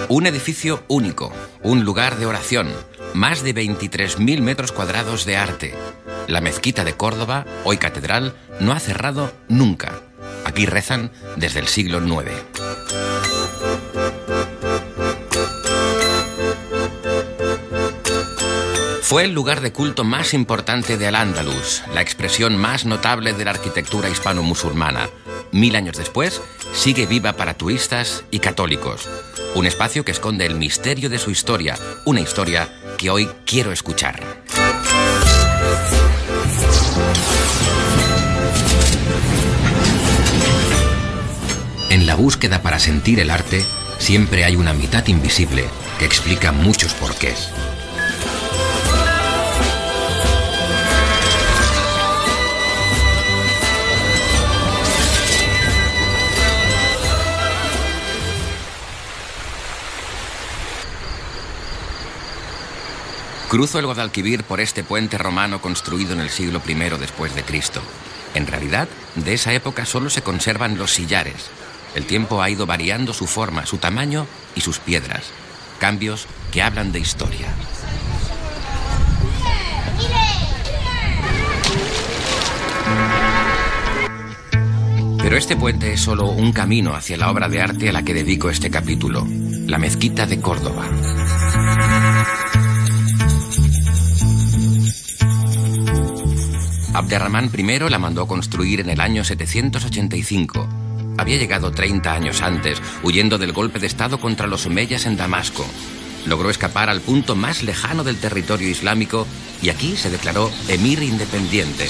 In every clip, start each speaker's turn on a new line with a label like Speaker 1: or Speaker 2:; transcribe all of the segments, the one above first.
Speaker 1: Un edificio único, un lugar de oración, más de 23.000 metros cuadrados de arte. La mezquita de Córdoba, hoy catedral, no ha cerrado nunca. Aquí rezan desde el siglo IX. Fue el lugar de culto más importante de Al-Ándalus, la expresión más notable de la arquitectura hispano-musulmana. 1000 años después, sigue viva para turistas y católicos. Un espacio que esconde el misterio de su historia, una historia que hoy quiero escuchar. En la búsqueda para sentir el arte, siempre hay una mitad invisible que explica muchos porqués. Cruzo el Guadalquivir por este puente romano construido en el siglo I después de Cristo. En realidad, de esa época solo se conservan los sillares. El tiempo ha ido variando su forma, su tamaño y sus piedras. Cambios que hablan de historia. Pero este puente es solo un camino hacia la obra de arte a la que dedico este capítulo, la mezquita de Córdoba. Abderramán I la mandó construir en el año 785. Había llegado 30 años antes, huyendo del golpe de estado contra los omeyas en Damasco. Logró escapar al punto más lejano del territorio islámico y aquí se declaró emir independiente.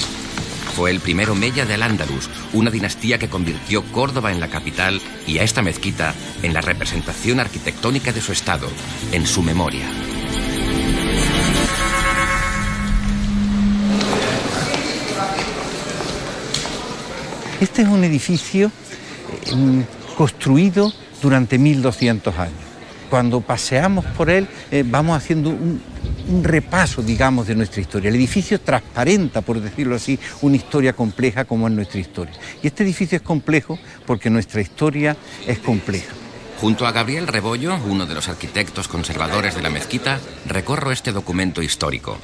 Speaker 1: Fue el primer omeya de Al-Ándalus, una dinastía que convirtió Córdoba en la capital y a esta mezquita en la representación arquitectónica de su estado, en su memoria.
Speaker 2: Este es un edificio construido durante 1200 años. Cuando paseamos por él, vamos haciendo un repaso, digamos, de nuestra historia. El edificio transparenta, por decirlo así, una historia compleja como es nuestra historia. Y este edificio es complejo porque nuestra historia es compleja.
Speaker 1: Junto a Gabriel Rebollo, uno de los arquitectos conservadores de la mezquita, recorro este documento histórico.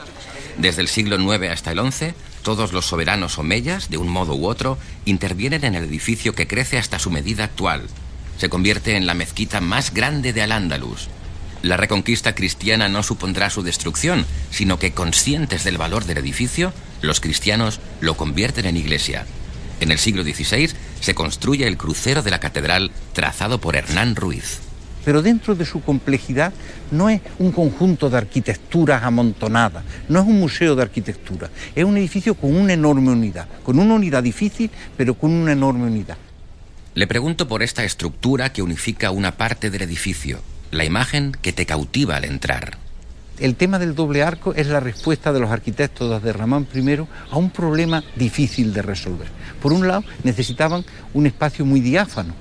Speaker 1: Desde el siglo IX hasta el XI, todos los soberanos omeyas, de un modo u otro, intervienen en el edificio que crece hasta su medida actual. Se convierte en la mezquita más grande de Al-Ándalus. La reconquista cristiana no supondrá su destrucción, sino que, conscientes del valor del edificio, los cristianos lo convierten en iglesia. En el siglo XVI se construye el crucero de la catedral trazado por Hernán Ruiz.
Speaker 2: Pero dentro de su complejidad no es un conjunto de arquitecturas amontonadas, no es un museo de arquitectura, es un edificio con una enorme unidad, con una unidad difícil, pero con una enorme unidad.
Speaker 1: Le pregunto por esta estructura que unifica una parte del edificio, la imagen que te cautiva al entrar.
Speaker 2: El tema del doble arco es la respuesta de los arquitectos de Abderramán I a un problema difícil de resolver. Por un lado, necesitaban un espacio muy diáfano,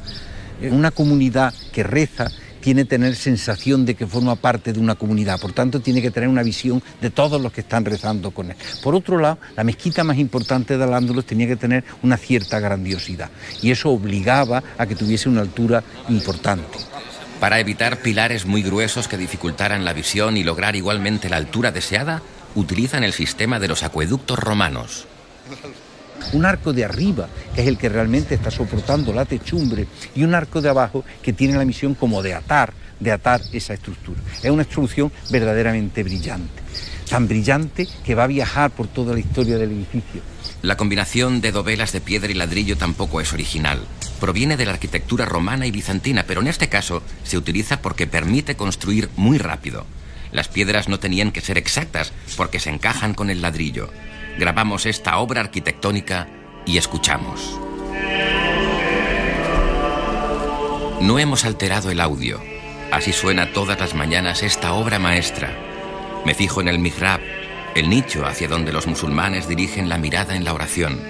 Speaker 2: una comunidad que reza tiene que tener sensación de que forma parte de una comunidad, por tanto tiene que tener una visión de todos los que están rezando con él. Por otro lado, la mezquita más importante de Al-Ándalus tenía que tener una cierta grandiosidad y eso obligaba a que tuviese una altura importante.
Speaker 1: Para evitar pilares muy gruesos que dificultaran la visión y lograr igualmente la altura deseada, utilizan el sistema de los acueductos romanos.
Speaker 2: Un arco de arriba, que es el que realmente está soportando la techumbre, y un arco de abajo que tiene la misión como de atar esa estructura. Es una estructura verdaderamente brillante, tan brillante que va a viajar por toda la historia del edificio.
Speaker 1: La combinación de dovelas de piedra y ladrillo tampoco es original. Proviene de la arquitectura romana y bizantina, pero en este caso se utiliza porque permite construir muy rápido. Las piedras no tenían que ser exactas porque se encajan con el ladrillo. Grabamos esta obra arquitectónica y escuchamos. No hemos alterado el audio. Así suena todas las mañanas esta obra maestra. Me fijo en el mihrab, el nicho hacia donde los musulmanes dirigen la mirada en la oración.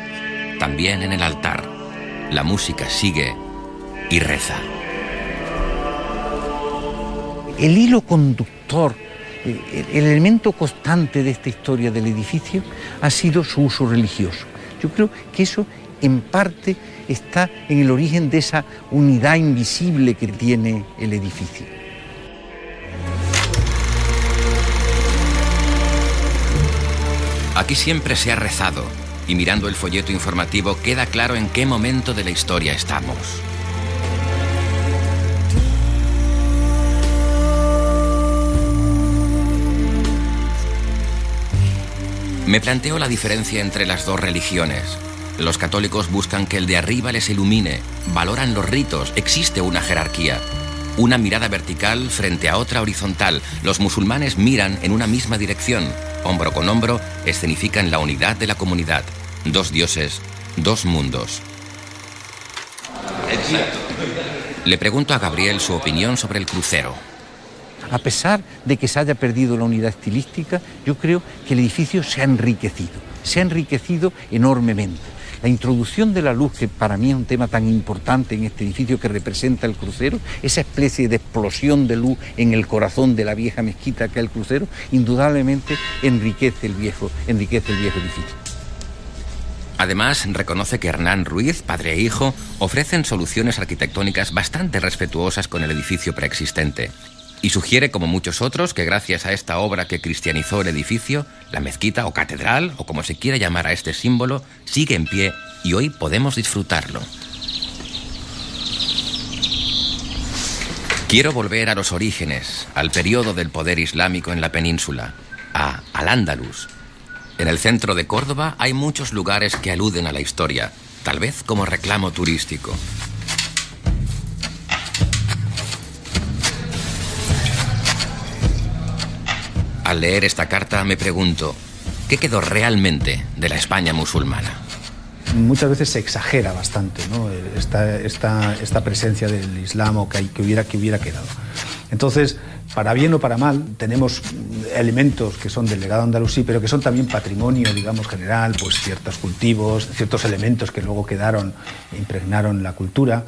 Speaker 1: También en el altar. La música sigue y reza.
Speaker 2: El hilo conductor, el elemento constante de esta historia del edificio ha sido su uso religioso. Yo creo que eso, en parte, está en el origen de esa unidad invisible que tiene el edificio.
Speaker 1: Aquí siempre se ha rezado, y mirando el folleto informativo queda claro en qué momento de la historia estamos. Me planteo la diferencia entre las dos religiones. Los católicos buscan que el de arriba les ilumine, valoran los ritos, existe una jerarquía. Una mirada vertical frente a otra horizontal. Los musulmanes miran en una misma dirección. Hombro con hombro, escenifican la unidad de la comunidad. Dos dioses, dos mundos. Exacto. Le pregunto a Gabriel su opinión sobre el crucero.
Speaker 2: A pesar de que se haya perdido la unidad estilística, yo creo que el edificio se ha enriquecido enormemente. La introducción de la luz, que para mí es un tema tan importante en este edificio que representa el crucero, esa especie de explosión de luz en el corazón de la vieja mezquita que es el crucero, indudablemente enriquece el viejo edificio.
Speaker 1: Además, reconoce que Hernán Ruiz, padre e hijo, ofrecen soluciones arquitectónicas bastante respetuosas con el edificio preexistente. Y sugiere, como muchos otros, que gracias a esta obra que cristianizó el edificio, la mezquita o catedral, o como se quiera llamar a este símbolo, sigue en pie y hoy podemos disfrutarlo. Quiero volver a los orígenes, al periodo del poder islámico en la península, a Al-Ándalus. En el centro de Córdoba hay muchos lugares que aluden a la historia, tal vez como reclamo turístico. Al leer esta carta me pregunto, ¿qué quedó realmente de la España musulmana?
Speaker 3: Muchas veces se exagera bastante, ¿no? esta presencia del Islam o que hubiera quedado. Entonces, para bien o para mal, tenemos elementos que son del legado andalusí, pero que son también patrimonio, digamos, general, pues ciertos cultivos, ciertos elementos que luego quedaron, impregnaron la cultura,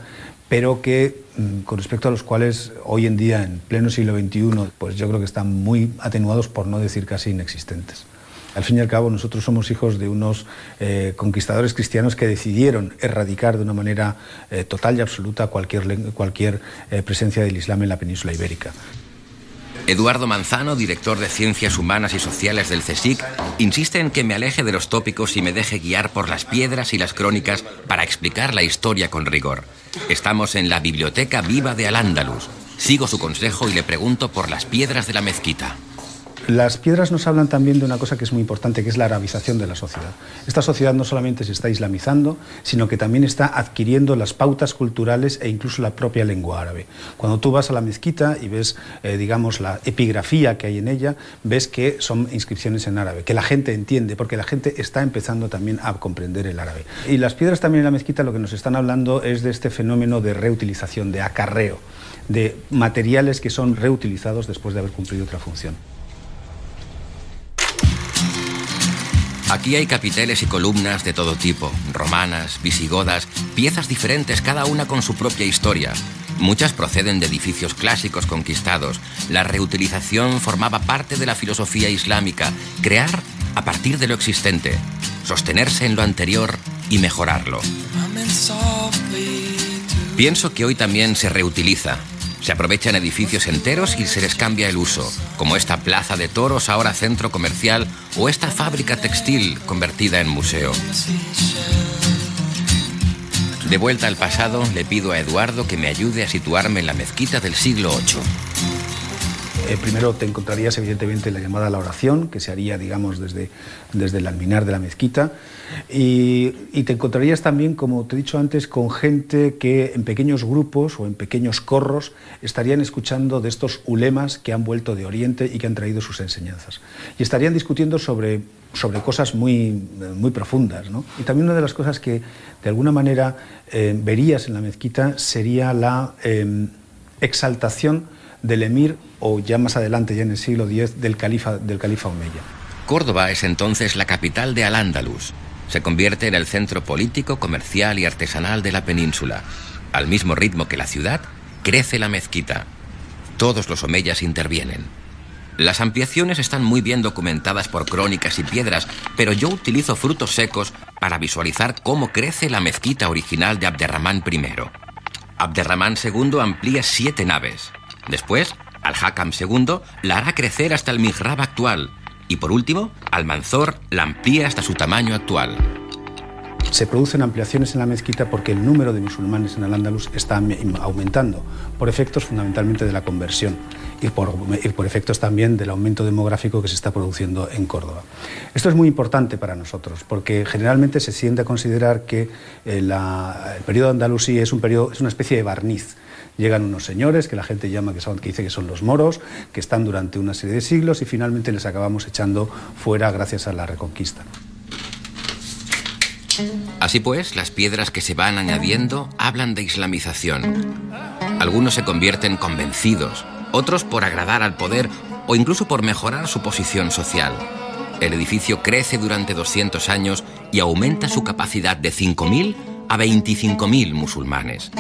Speaker 3: pero que con respecto a los cuales hoy en día, en pleno siglo XXI, pues yo creo que están muy atenuados, por no decir casi inexistentes. Al fin y al cabo, nosotros somos hijos de unos conquistadores cristianos que decidieron erradicar de una manera total y absoluta cualquier presencia del Islam en la península ibérica.
Speaker 1: Eduardo Manzano, director de Ciencias Humanas y Sociales del CSIC, insiste en que me aleje de los tópicos y me deje guiar por las piedras y las crónicas para explicar la historia con rigor. Estamos en la Biblioteca Viva de Al-Ándalus. Sigo su consejo y le pregunto por las piedras de la mezquita.
Speaker 3: Las piedras nos hablan también de una cosa que es muy importante, que es la arabización de la sociedad. Esta sociedad no solamente se está islamizando, sino que también está adquiriendo las pautas culturales e incluso la propia lengua árabe. Cuando tú vas a la mezquita y ves, digamos, la epigrafía que hay en ella, ves que son inscripciones en árabe, que la gente entiende, porque la gente está empezando también a comprender el árabe. Y las piedras también en la mezquita lo que nos están hablando es de este fenómeno de reutilización, de acarreo, de materiales que son reutilizados después de haber cumplido otra función.
Speaker 1: Aquí hay capiteles y columnas de todo tipo, romanas, visigodas, piezas diferentes, cada una con su propia historia. Muchas proceden de edificios clásicos conquistados. La reutilización formaba parte de la filosofía islámica, crear a partir de lo existente, sostenerse en lo anterior y mejorarlo. Pienso que hoy también se reutiliza. Se aprovechan edificios enteros y se les cambia el uso, como esta plaza de toros, ahora centro comercial, o esta fábrica textil convertida en museo. De vuelta al pasado, le pido a Eduardo que me ayude a situarme en la mezquita del siglo VIII.
Speaker 3: Primero te encontrarías evidentemente la llamada a la oración, que se haría, digamos, desde el alminar de la mezquita, y te encontrarías también, como te he dicho antes, con gente que en pequeños grupos o en pequeños corros estarían escuchando de estos ulemas que han vuelto de Oriente y que han traído sus enseñanzas. Y estarían discutiendo sobre cosas muy profundas, ¿no? Y también una de las cosas que de alguna manera verías en la mezquita sería la exaltación del emir, o ya más adelante, ya en el siglo X, del califa Omeya.
Speaker 1: Córdoba es entonces la capital de Al-Ándalus. Se convierte en el centro político, comercial y artesanal de la península. Al mismo ritmo que la ciudad, crece la mezquita. Todos los omeyas intervienen. Las ampliaciones están muy bien documentadas por crónicas y piedras, pero yo utilizo frutos secos para visualizar cómo crece la mezquita original de Abderramán I. Abderramán II amplía 7 naves. Después, Al-Hakam II la hará crecer hasta el mihrab actual. Y por último, Almanzor la amplía hasta su tamaño actual.
Speaker 3: Se producen ampliaciones en la mezquita porque el número de musulmanes en Al-Ándalus está aumentando, por efectos fundamentalmente de la conversión y por efectos también del aumento demográfico que se está produciendo en Córdoba. Esto es muy importante para nosotros, porque generalmente se tiende a considerar que el periodo andalusí es una especie de barniz. Llegan unos señores que la gente llama que dice que son los moros, que están durante una serie de siglos y finalmente les acabamos echando fuera gracias a la Reconquista.
Speaker 1: Así pues, las piedras que se van añadiendo hablan de islamización. Algunos se convierten convencidos, otros por agradar al poder o incluso por mejorar su posición social. El edificio crece durante 200 años y aumenta su capacidad de 5.000 a 25.000 musulmanes.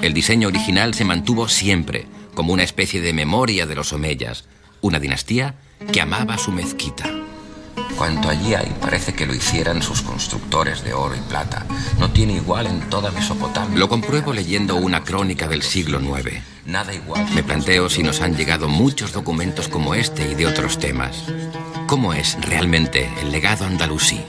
Speaker 1: El diseño original se mantuvo siempre como una especie de memoria de los omeyas, una dinastía que amaba su mezquita. Cuanto allí hay, parece que lo hicieran sus constructores de oro y plata. No tiene igual en toda Mesopotamia. Lo compruebo leyendo una crónica del siglo IX. Nada igual. Me planteo si nos han llegado muchos documentos como este y de otros temas. ¿Cómo es realmente el legado andalusí?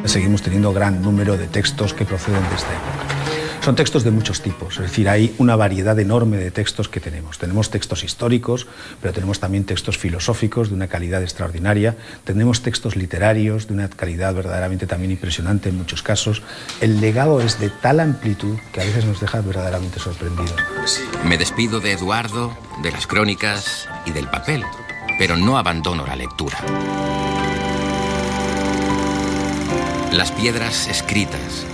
Speaker 3: Seguimos teniendo gran número de textos que proceden de esta época. Son textos de muchos tipos, es decir, hay una variedad enorme de textos que tenemos. Tenemos textos históricos, pero tenemos también textos filosóficos de una calidad extraordinaria, tenemos textos literarios de una calidad verdaderamente también impresionante en muchos casos. El legado es de tal amplitud que a veces nos deja verdaderamente sorprendidos.
Speaker 1: Me despido de Eduardo, de las crónicas y del papel, pero no abandono la lectura. Las piedras escritas.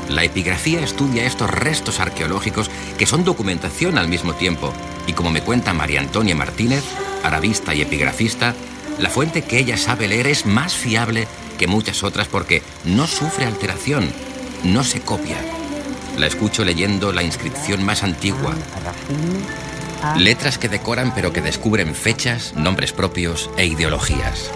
Speaker 1: La epigrafía estudia estos restos arqueológicos que son documentación al mismo tiempo y, como me cuenta María Antonia Martínez, arabista y epigrafista, la fuente que ella sabe leer es más fiable que muchas otras porque no sufre alteración, no se copia. La escucho leyendo la inscripción más antigua. Letras que decoran pero que descubren fechas, nombres propios e ideologías.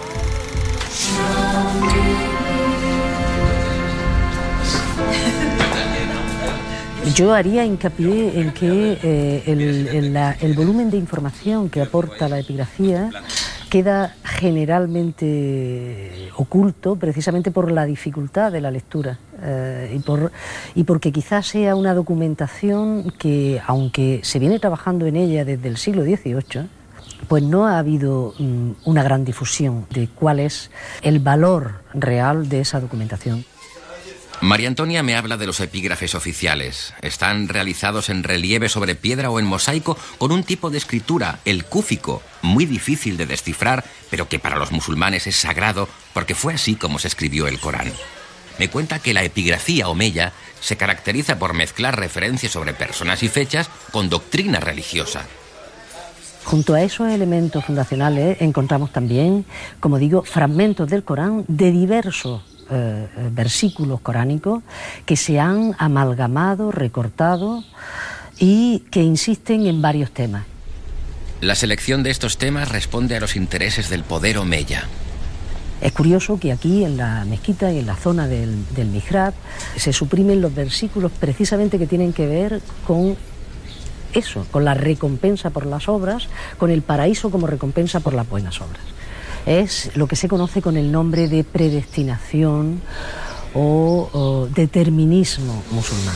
Speaker 4: Yo haría hincapié en que el volumen de información que aporta la epigrafía queda generalmente oculto precisamente por la dificultad de la lectura y porque quizás sea una documentación que, aunque se viene trabajando en ella desde el siglo XVIII, pues no ha habido una gran difusión de cuál es el valor real de esa documentación.
Speaker 1: María Antonia me habla de los epígrafes oficiales. Están realizados en relieve sobre piedra o en mosaico con un tipo de escritura, el cúfico, muy difícil de descifrar, pero que para los musulmanes es sagrado porque fue así como se escribió el Corán. Me cuenta que la epigrafía omeya se caracteriza por mezclar referencias sobre personas y fechas con doctrina religiosa.
Speaker 4: Junto a esos elementos fundacionales encontramos también, como digo, fragmentos del Corán de diversos versículos coránicos que se han amalgamado, recortado y que insisten en varios temas.
Speaker 1: La selección de estos temas responde a los intereses del poder omeya.
Speaker 4: Es curioso que aquí en la mezquita y en la zona del mihrab se suprimen los versículos precisamente que tienen que ver con eso, con la recompensa por las obras, con el paraíso como recompensa por las buenas obras. Es lo que se conoce con el nombre de predestinación o determinismo musulmán.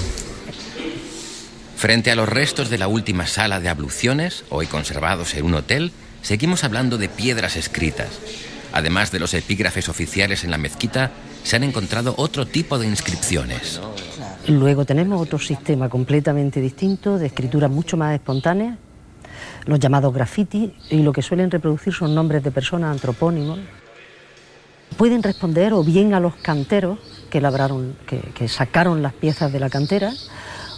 Speaker 1: Frente a los restos de la última sala de abluciones, hoy conservados en un hotel, seguimos hablando de piedras escritas. Además de los epígrafes oficiales en la mezquita, se han encontrado otro tipo de inscripciones.
Speaker 4: Luego tenemos otro sistema completamente distinto de escritura mucho más espontánea, los llamados grafitis, y lo que suelen reproducir son nombres de personas, antropónimos. Pueden responder o bien a los canteros que labraron, que sacaron las piezas de la cantera,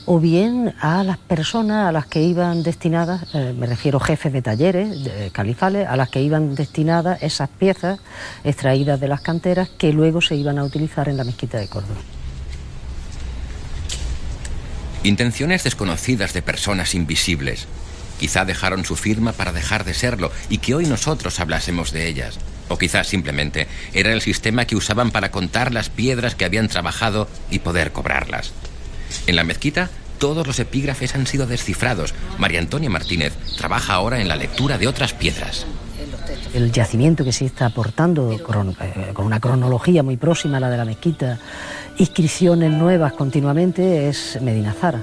Speaker 4: o bien a las personas a las que iban destinadas, me refiero jefes de talleres, califales, a las que iban destinadas esas piezas extraídas de las canteras que luego se iban a utilizar en la mezquita de Córdoba.
Speaker 1: Intenciones desconocidas de personas invisibles. Quizá dejaron su firma para dejar de serlo y que hoy nosotros hablásemos de ellas. O quizás simplemente era el sistema que usaban para contar las piedras que habían trabajado y poder cobrarlas. En la mezquita, todos los epígrafes han sido descifrados. María Antonia Martínez trabaja ahora en la lectura de otras piedras.
Speaker 4: El yacimiento que se está aportando con una cronología muy próxima a la de la mezquita, inscripciones nuevas continuamente, es Medina Zara.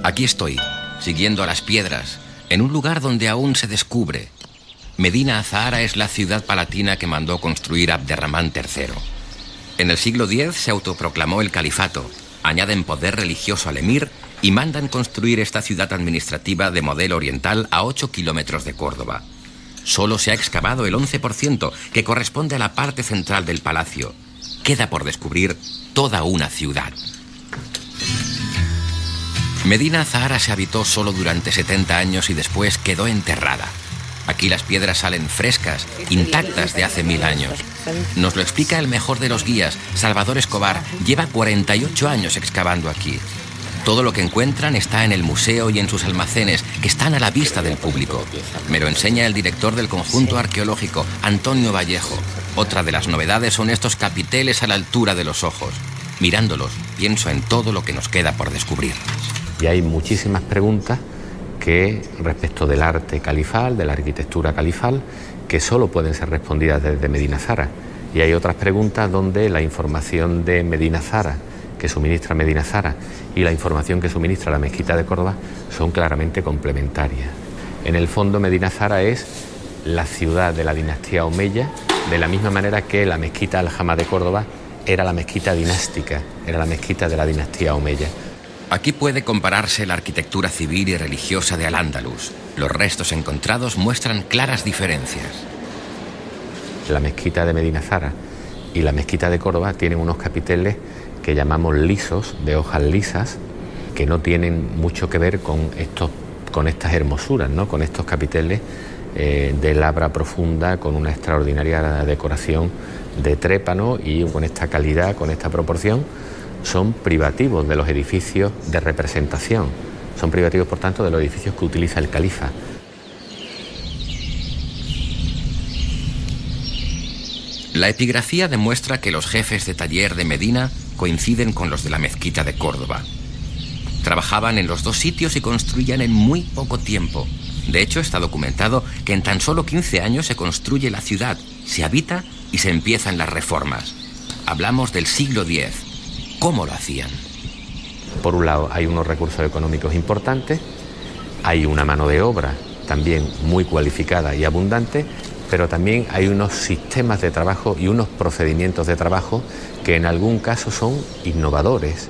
Speaker 1: Aquí estoy, siguiendo a las piedras, en un lugar donde aún se descubre. Medina Azahara es la ciudad palatina que mandó construir Abderramán III. En el siglo X se autoproclamó el califato, añaden poder religioso al emir y mandan construir esta ciudad administrativa de modelo oriental a 8 kilómetros de Córdoba. Solo se ha excavado el 11%, que corresponde a la parte central del palacio. Queda por descubrir toda una ciudad. Medina Azahara se habitó solo durante 70 años y después quedó enterrada. Aquí las piedras salen frescas, intactas de hace 1000 años. Nos lo explica el mejor de los guías, Salvador Escobar. Lleva 48 años excavando aquí. Todo lo que encuentran está en el museo y en sus almacenes, que están a la vista del público. Me lo enseña el director del conjunto arqueológico, Antonio Vallejo. Otra de las novedades son estos capiteles a la altura de los ojos. Mirándolos, pienso en todo lo que nos queda por descubrir.
Speaker 5: Y hay muchísimas preguntas que respecto del arte califal, de la arquitectura califal, que solo pueden ser respondidas desde Medina Zara. Y hay otras preguntas donde la información de Medina Zara, que suministra Medina Zara, y la información que suministra la mezquita de Córdoba son claramente complementarias. En el fondo, Medina Zara es la ciudad de la dinastía omeya, de la misma manera que la mezquita Al-Jama de Córdoba era la mezquita dinástica, era la mezquita de la dinastía omeya.
Speaker 1: Aquí puede compararse la arquitectura civil y religiosa de Al-Ándalus. Los restos encontrados muestran claras diferencias.
Speaker 5: La mezquita de Medina Zara y la mezquita de Córdoba tienen unos capiteles que llamamos lisos, de hojas lisas, que no tienen mucho que ver con estas hermosuras, ¿no? Con estos capiteles de labra profunda, con una extraordinaria decoración de trépano y con esta calidad, con esta proporción. Son privativos de los edificios de representación, son privativos, por tanto, de los edificios que utiliza el califa.
Speaker 1: La epigrafía demuestra que los jefes de taller de Medina coinciden con los de la mezquita de Córdoba. Trabajaban en los dos sitios y construían en muy poco tiempo. De hecho, está documentado que en tan solo 15 años se construye la ciudad, se habita y se empiezan las reformas. Hablamos del siglo X. ¿Cómo lo hacían?
Speaker 5: Por un lado, hay unos recursos económicos importantes, hay una mano de obra también muy cualificada y abundante, pero también hay unos sistemas de trabajo y unos procedimientos de trabajo que en algún caso son innovadores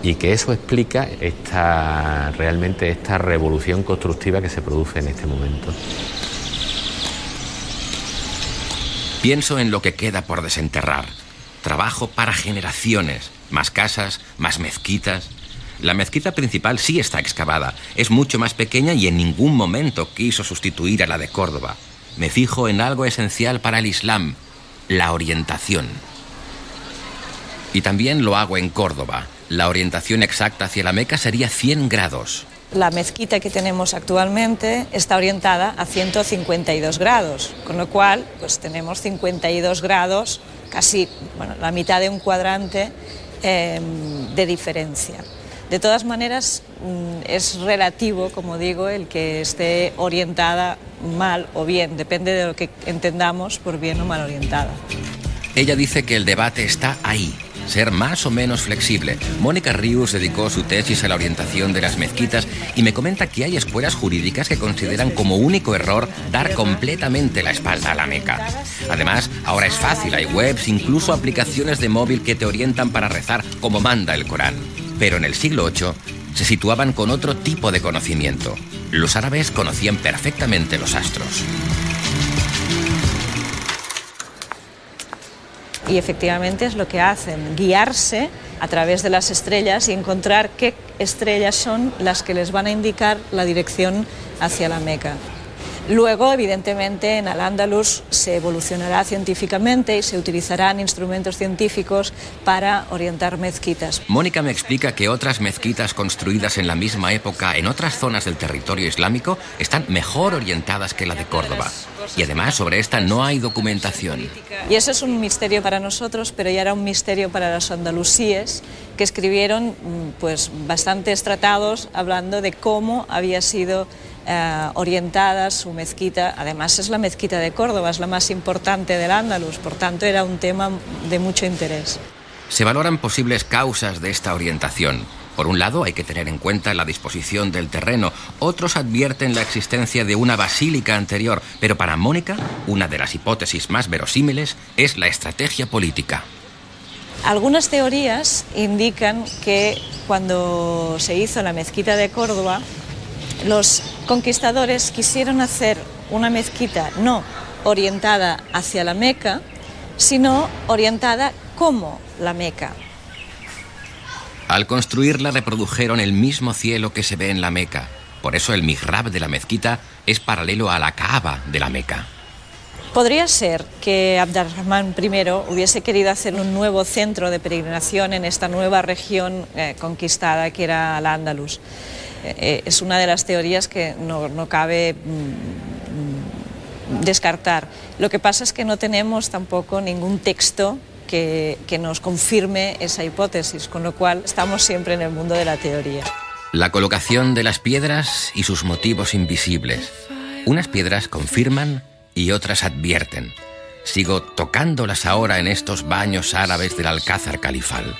Speaker 5: y que eso explica realmente esta revolución constructiva que se produce en este momento.
Speaker 1: Pienso en lo que queda por desenterrar. Trabajo para generaciones. Más casas, más mezquitas. La mezquita principal sí está excavada. Es mucho más pequeña y en ningún momento quiso sustituir a la de Córdoba. Me fijo en algo esencial para el Islam, la orientación. Y también lo hago en Córdoba. La orientación exacta hacia la Meca sería 100 grados.
Speaker 6: La mezquita que tenemos actualmente está orientada a 152 grados, con lo cual pues tenemos 52 grados, casi la mitad de un cuadrante de diferencia. De todas maneras, es relativo, como digo, el que esté orientada mal o bien, depende de lo que entendamos por bien o mal orientada.
Speaker 1: Ella dice que el debate está ahí, ser más o menos flexible. Mónica Rius dedicó su tesis a la orientación de las mezquitas y me comenta que hay escuelas jurídicas que consideran como único error dar completamente la espalda a la Meca. Además, ahora es fácil, hay webs, incluso aplicaciones de móvil que te orientan para rezar como manda el Corán. Pero en el siglo VIII se situaban con otro tipo de conocimiento. Los árabes conocían perfectamente los astros.
Speaker 6: Y efectivamente es lo que hacen, guiarse a través de las estrellas y encontrar qué estrellas son las que les van a indicar la dirección hacia la Meca. Luego, evidentemente, en Al-Ándalus se evolucionará científicamente y se utilizarán instrumentos científicos para orientar mezquitas.
Speaker 1: Mónica me explica que otras mezquitas construidas en la misma época en otras zonas del territorio islámico están mejor orientadas que la de Córdoba. Y además, sobre esta no hay documentación.
Speaker 6: Y eso es un misterio para nosotros, pero ya era un misterio para los andalusíes, que escribieron pues bastantes tratados hablando de cómo había sido orientada su mezquita. Además es la mezquita de Córdoba, es la más importante del Andalus, por tanto era un tema de mucho interés.
Speaker 1: Se valoran posibles causas de esta orientación. Por un lado, hay que tener en cuenta la disposición del terreno. Otros advierten la existencia de una basílica anterior. Pero para Mónica, una de las hipótesis más verosímiles es la estrategia política.
Speaker 6: Algunas teorías indican que cuando se hizo la mezquita de Córdoba, los conquistadores quisieron hacer una mezquita no orientada hacia la Meca, sino orientada como la Meca.
Speaker 1: Al construirla reprodujeron el mismo cielo que se ve en la Meca. Por eso el mihrab de la mezquita es paralelo a la Kaaba de la Meca.
Speaker 6: Podría ser que Abd ar-Rahman I hubiese querido hacer un nuevo centro de peregrinación en esta nueva región conquistada que era Al-Ándalus. Es una de las teorías que no cabe descartar. Lo que pasa es que no tenemos tampoco ningún texto que nos confirme esa hipótesis, con lo cual estamos siempre en el mundo de la teoría.
Speaker 1: La colocación de las piedras y sus motivos invisibles. Unas piedras confirman y otras advierten. Sigo tocándolas ahora en estos baños árabes del Alcázar califal.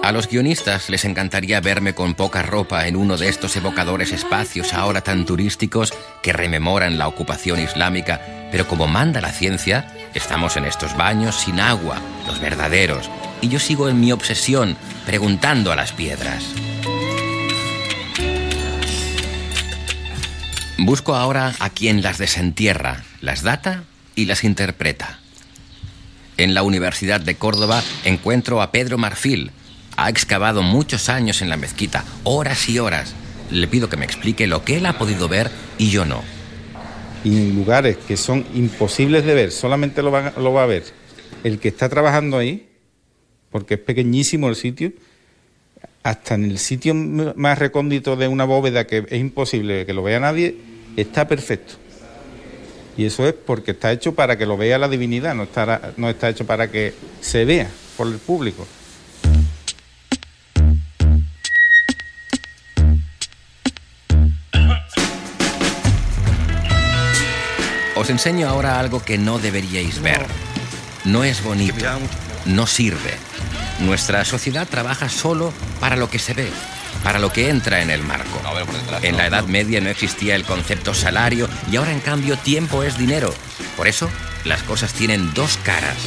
Speaker 1: A los guionistas les encantaría verme con poca ropa en uno de estos evocadores espacios ahora tan turísticos que rememoran la ocupación islámica, pero como manda la ciencia, estamos en estos baños sin agua, los verdaderos, y yo sigo en mi obsesión preguntando a las piedras. Busco ahora a quien las desentierra, las data y las interpreta. En la Universidad de Córdoba encuentro a Pedro Marfil. Ha excavado muchos años en la mezquita, horas y horas. Le pido que me explique lo que él ha podido ver y yo no.
Speaker 7: Y en lugares que son imposibles de ver, solamente lo va a ver el que está trabajando ahí, porque es pequeñísimo el sitio, hasta en el sitio más recóndito de una bóveda que es imposible que lo vea nadie, está perfecto. Y eso es porque está hecho para que lo vea la divinidad, no está hecho para que se vea por el público.
Speaker 1: Os enseño ahora algo que no deberíais ver. No es bonito, no sirve. Nuestra sociedad trabaja solo para lo que se ve, para lo que entra en el marco. En la Edad Media no existía el concepto salario y ahora en cambio tiempo es dinero. Por eso las cosas tienen dos caras.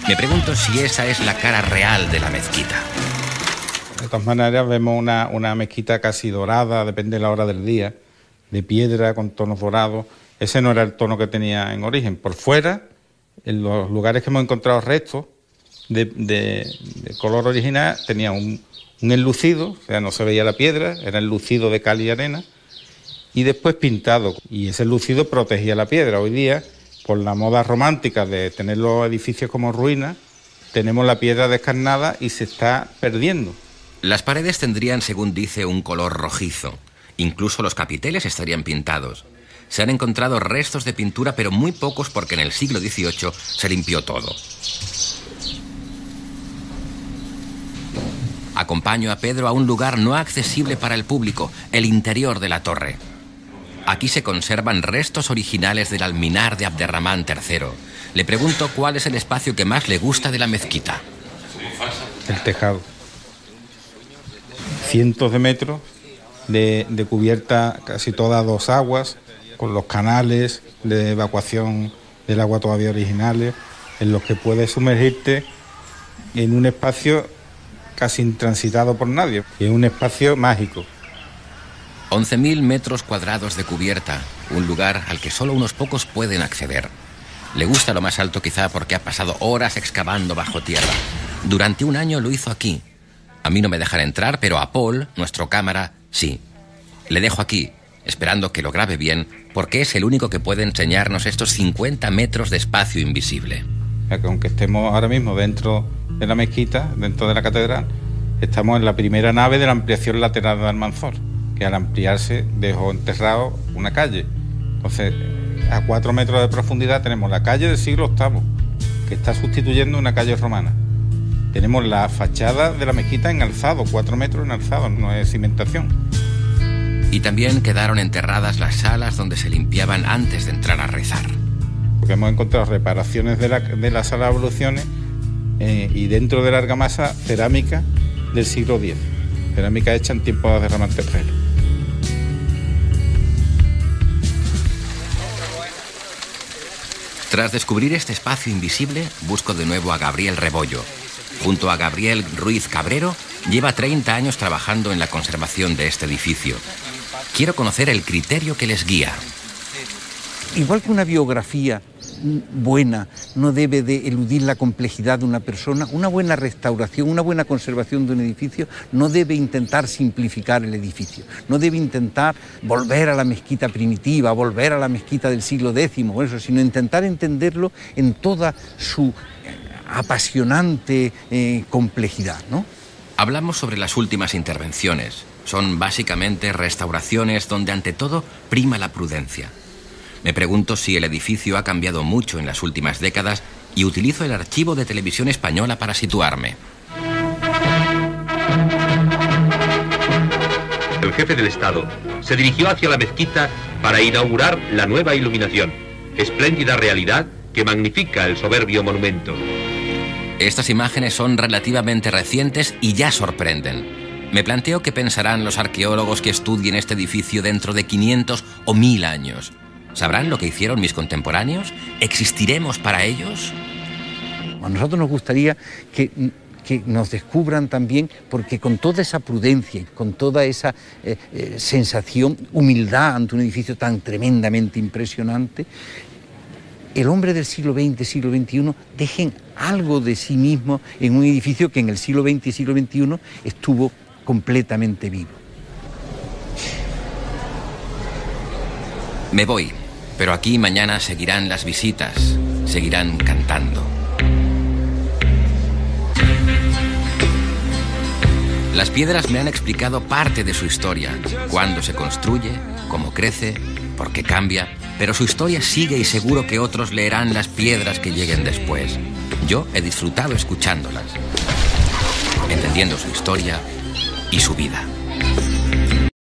Speaker 1: Me pregunto si esa es la cara real de la mezquita.
Speaker 7: De todas maneras vemos una mezquita casi dorada, depende de la hora del día, de piedra con tonos dorados. Ese no era el tono que tenía en origen. Por fuera, en los lugares que hemos encontrado restos de color original, tenía un enlucido, o sea, no se veía la piedra, era enlucido de cal y arena, y después pintado. Y ese enlucido protegía la piedra. Hoy día, por la moda romántica de tener los edificios como ruinas, tenemos la piedra descarnada y se está perdiendo.
Speaker 1: Las paredes tendrían, según dice, un color rojizo. Incluso los capiteles estarían pintados. Se han encontrado restos de pintura, pero muy pocos porque en el siglo XVIII se limpió todo. Acompaño a Pedro a un lugar no accesible para el público, el interior de la torre. Aquí se conservan restos originales del alminar de Abd ar-Rahman III. Le pregunto cuál es el espacio que más le gusta de la mezquita.
Speaker 7: El tejado. Cientos de metros de cubierta, casi todas dos aguas, con los canales de evacuación del agua todavía originales, en los que puedes sumergirte en un espacio casi intransitado por nadie, y es un espacio mágico.
Speaker 1: 11.000 metros cuadrados de cubierta, un lugar al que solo unos pocos pueden acceder. Le gusta lo más alto quizá porque ha pasado horas excavando bajo tierra. Durante un año lo hizo aquí. A mí no me dejan entrar, pero a Paul, nuestro cámara, sí. Le dejo aquí, esperando que lo grabe bien, porque es el único que puede enseñarnos estos 50 metros de espacio invisible.
Speaker 7: Aunque estemos ahora mismo dentro de la mezquita, dentro de la catedral, estamos en la primera nave de la ampliación lateral de Almanzor, que al ampliarse dejó enterrado una calle. Entonces, a 4 metros de profundidad tenemos la calle del siglo VIII, que está sustituyendo una calle romana. Tenemos la fachada de la mezquita en alzado, 4 metros en alzado, no es cimentación.
Speaker 1: Y también quedaron enterradas las salas donde se limpiaban antes de entrar a rezar.
Speaker 7: Porque hemos encontrado reparaciones de la sala de abluciones y dentro de la argamasa cerámica del siglo X, cerámica hecha en tiempos de Ramón III.
Speaker 1: Tras descubrir este espacio invisible, busco de nuevo a Gabriel Rebollo. Junto a Gabriel Ruiz Cabrero, lleva 30 años trabajando en la conservación de este edificio. Quiero conocer el criterio que les guía.
Speaker 2: Igual que una biografía buena no debe de eludir la complejidad de una persona, una buena restauración, una buena conservación de un edificio no debe intentar simplificar el edificio, no debe intentar volver a la mezquita primitiva, volver a la mezquita del siglo X, sino intentar entenderlo en toda su apasionante complejidad, ¿no?
Speaker 1: Hablamos sobre las últimas intervenciones. Son básicamente restauraciones donde ante todo prima la prudencia. Me pregunto si el edificio ha cambiado mucho en las últimas décadas y utilizo el archivo de Televisión Española para situarme.
Speaker 8: El jefe del Estado se dirigió hacia la mezquita para inaugurar la nueva iluminación, espléndida realidad que magnifica el soberbio monumento.
Speaker 1: Estas imágenes son relativamente recientes y ya sorprenden. Me planteo qué pensarán los arqueólogos que estudien este edificio dentro de 500 o 1000 años. ¿Sabrán lo que hicieron mis contemporáneos? ¿Existiremos para ellos?
Speaker 2: A nosotros nos gustaría que nos descubran también, porque con toda esa prudencia y con toda esa sensación, humildad ante un edificio tan tremendamente impresionante, el hombre del siglo XX, siglo XXI, dejen algo de sí mismo en un edificio que en el siglo XX y siglo XXI estuvo completamente vivo.
Speaker 1: Me voy, pero aquí mañana seguirán las visitas, seguirán cantando. Las piedras me han explicado parte de su historia, cuándo se construye, cómo crece, por qué cambia, pero su historia sigue y seguro que otros leerán las piedras que lleguen después. Yo he disfrutado escuchándolas, entendiendo su historia y su vida.